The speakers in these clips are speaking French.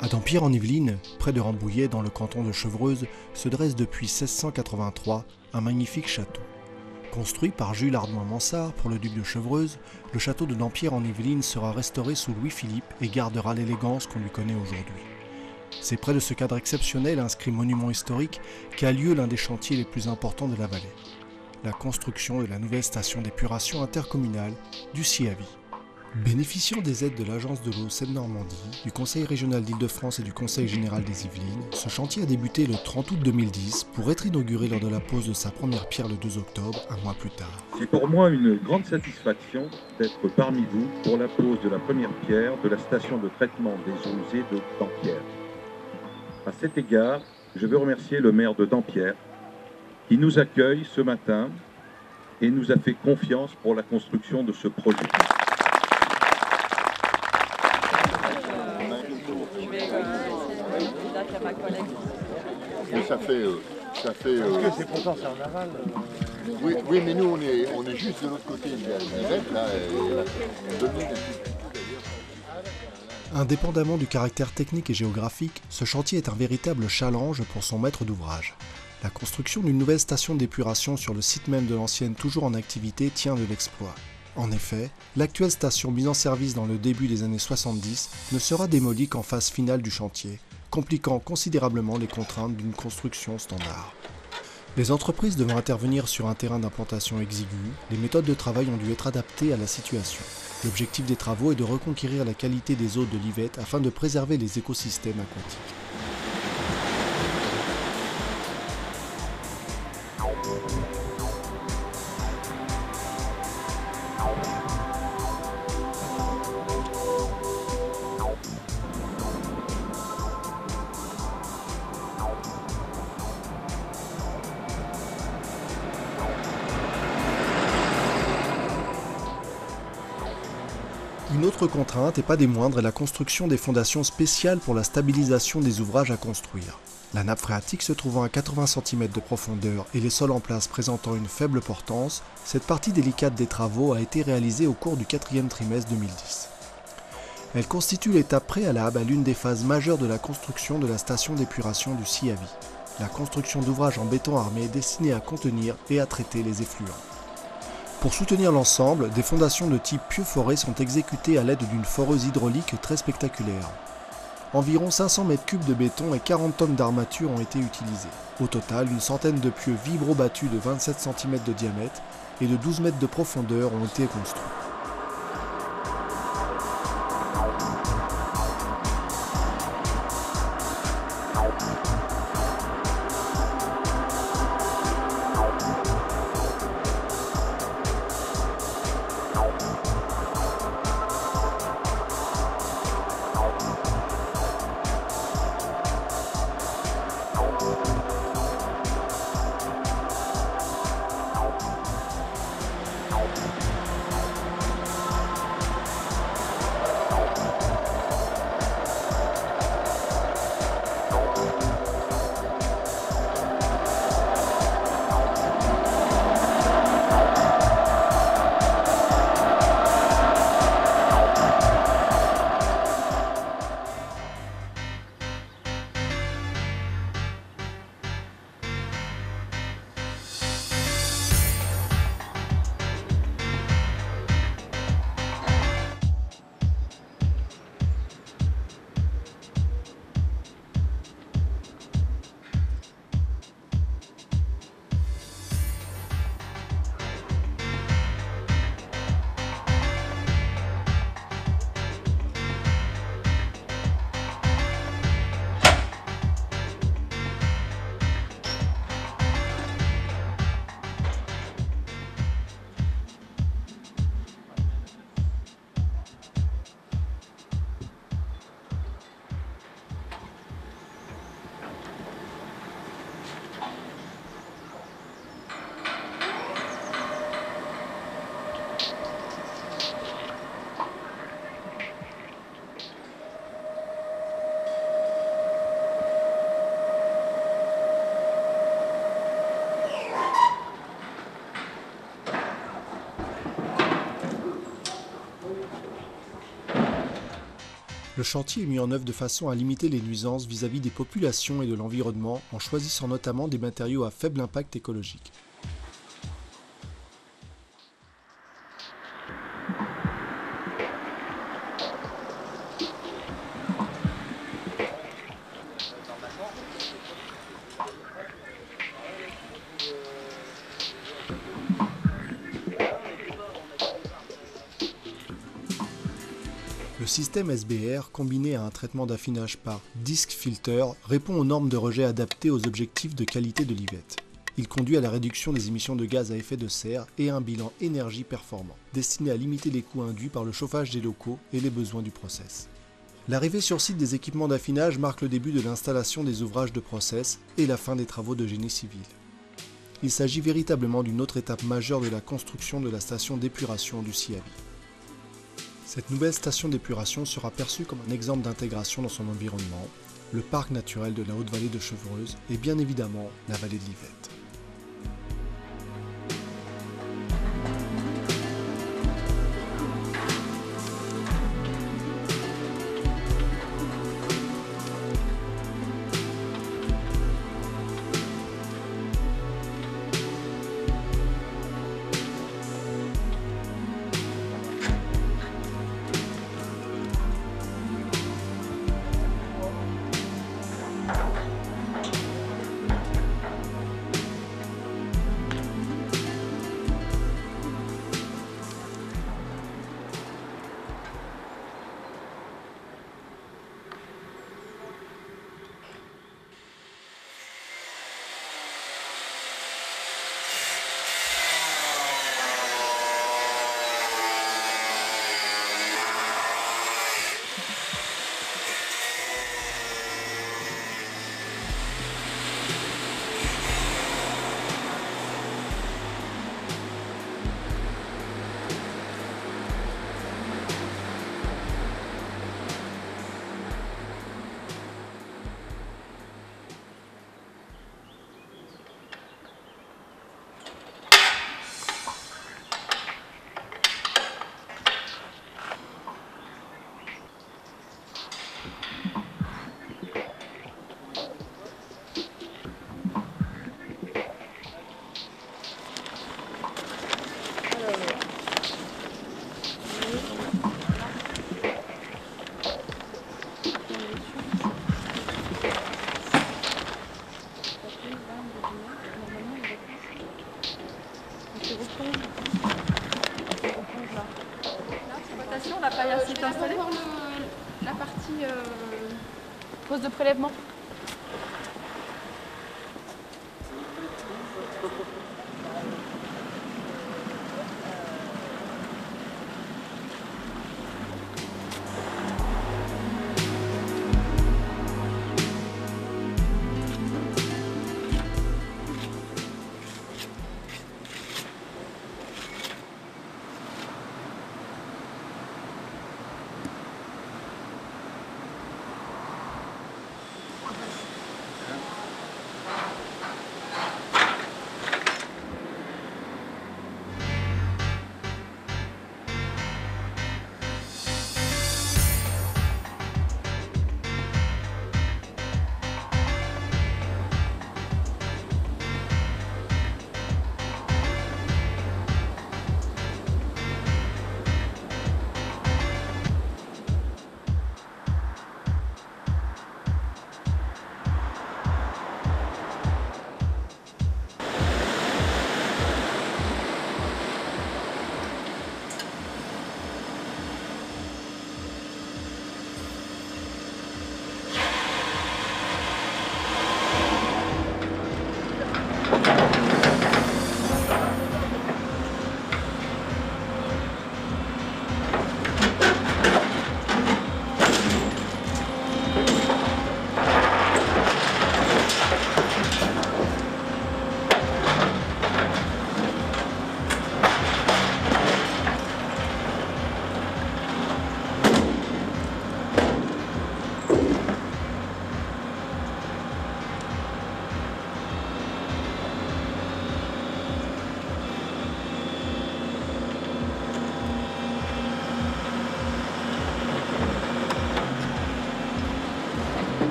À Dampierre en Yvelines, près de Rambouillet dans le canton de Chevreuse, se dresse depuis 1683 un magnifique château. Construit par Jules Hardouin-Mansart pour le duc de Chevreuse, le château de Dampierre en Yvelines sera restauré sous Louis-Philippe et gardera l'élégance qu'on lui connaît aujourd'hui. C'est près de ce cadre exceptionnel inscrit monument historique qu'a lieu l'un des chantiers les plus importants de la vallée, la construction de la nouvelle station d'épuration intercommunale du Siavi. Bénéficiant des aides de l'Agence de l'eau Seine-Normandie, du Conseil régional d'Île-de-France et du Conseil général des Yvelines, ce chantier a débuté le 30 août 2010 pour être inauguré lors de la pose de sa première pierre le 2 octobre, un mois plus tard. C'est pour moi une grande satisfaction d'être parmi vous pour la pose de la première pierre de la station de traitement des eaux usées de Dampierre. À cet égard, je veux remercier le maire de Dampierre qui nous accueille ce matin et nous a fait confiance pour la construction de ce projet. Mais ça fait. Parce que c'est pourtant c'est en aval. Oui, mais nous on est juste de l'autre côté de la navette, là, et domine. Indépendamment du caractère technique et géographique, ce chantier est un véritable challenge pour son maître d'ouvrage. La construction d'une nouvelle station d'épuration sur le site même de l'ancienne toujours en activité tient de l'exploit. En effet, l'actuelle station mise en service dans le début des années 70 ne sera démolie qu'en phase finale du chantier, compliquant considérablement les contraintes d'une construction standard. Les entreprises devant intervenir sur un terrain d'implantation exigu, les méthodes de travail ont dû être adaptées à la situation. L'objectif des travaux est de reconquérir la qualité des eaux de l'Yvette afin de préserver les écosystèmes aquatiques. Une autre contrainte, et pas des moindres, est la construction des fondations spéciales pour la stabilisation des ouvrages à construire. La nappe phréatique se trouvant à 80 cm de profondeur et les sols en place présentant une faible portance, cette partie délicate des travaux a été réalisée au cours du 4e trimestre 2010. Elle constitue l'étape préalable à l'une des phases majeures de la construction de la station d'épuration du Siavi, la construction d'ouvrages en béton armé destinés à contenir et à traiter les effluents. Pour soutenir l'ensemble, des fondations de type pieux-foré sont exécutées à l'aide d'une foreuse hydraulique très spectaculaire. Environ 500 m3 de béton et 40 tonnes d'armature ont été utilisées. Au total, une centaine de pieux vibro-battus de 27 cm de diamètre et de 12 mètres de profondeur ont été construits. Le chantier est mis en œuvre de façon à limiter les nuisances vis-à-vis des populations et de l'environnement en choisissant notamment des matériaux à faible impact écologique. Le système SBR, combiné à un traitement d'affinage par disc filter, répond aux normes de rejet adaptées aux objectifs de qualité de l'ivette. Il conduit à la réduction des émissions de gaz à effet de serre et à un bilan énergie performant, destiné à limiter les coûts induits par le chauffage des locaux et les besoins du process. L'arrivée sur site des équipements d'affinage marque le début de l'installation des ouvrages de process et la fin des travaux de génie civil. Il s'agit véritablement d'une autre étape majeure de la construction de la station d'épuration du CIAVI. Cette nouvelle station d'épuration sera perçue comme un exemple d'intégration dans son environnement, le parc naturel de la Haute-Vallée de Chevreuse et bien évidemment la vallée de l'Yvette. La paillasse est installée. La partie pose de prélèvement.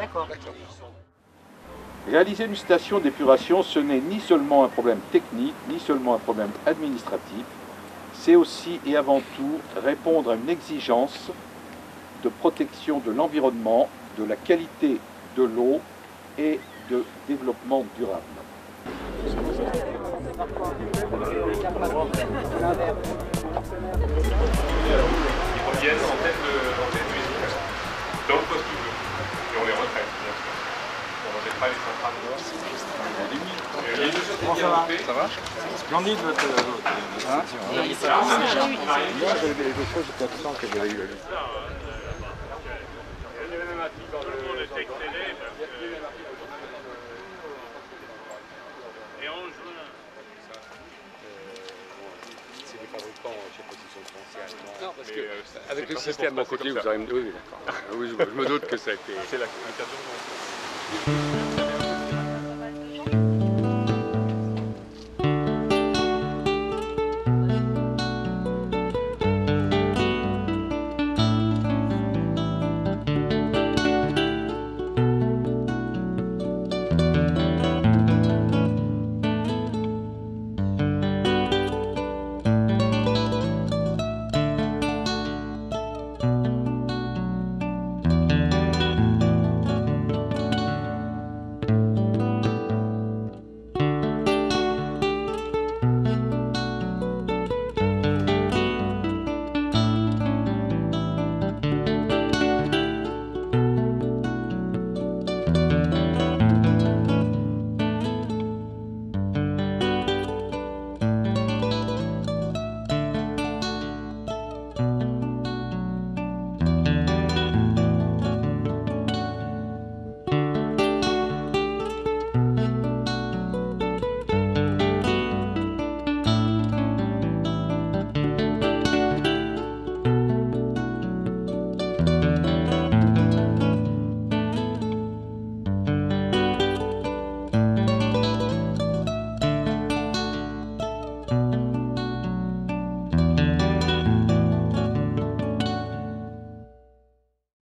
D'accord. Réaliser une station d'épuration, ce n'est ni seulement un problème technique, ni seulement un problème administratif, c'est aussi et avant tout répondre à une exigence de protection de l'environnement, de la qualité de l'eau et de développement durable. Ils reviennent en tête de maison, dans le poste bleu, et on les retraite, bien sûr. On ne rejette pas les centrales. Comment ça va? Ça va? Splendide votre... Moi, l'autre fois, j'étais absent qu'il y avait eu la liste. Et en juin. C'est des fabricants, je ne sais pas s'ils sont français, allemands. Non, parce que avec le système à côté, vous aurez... Oui, d'accord. Oui, je me doute que ça a été... C'est la cas d'urgence.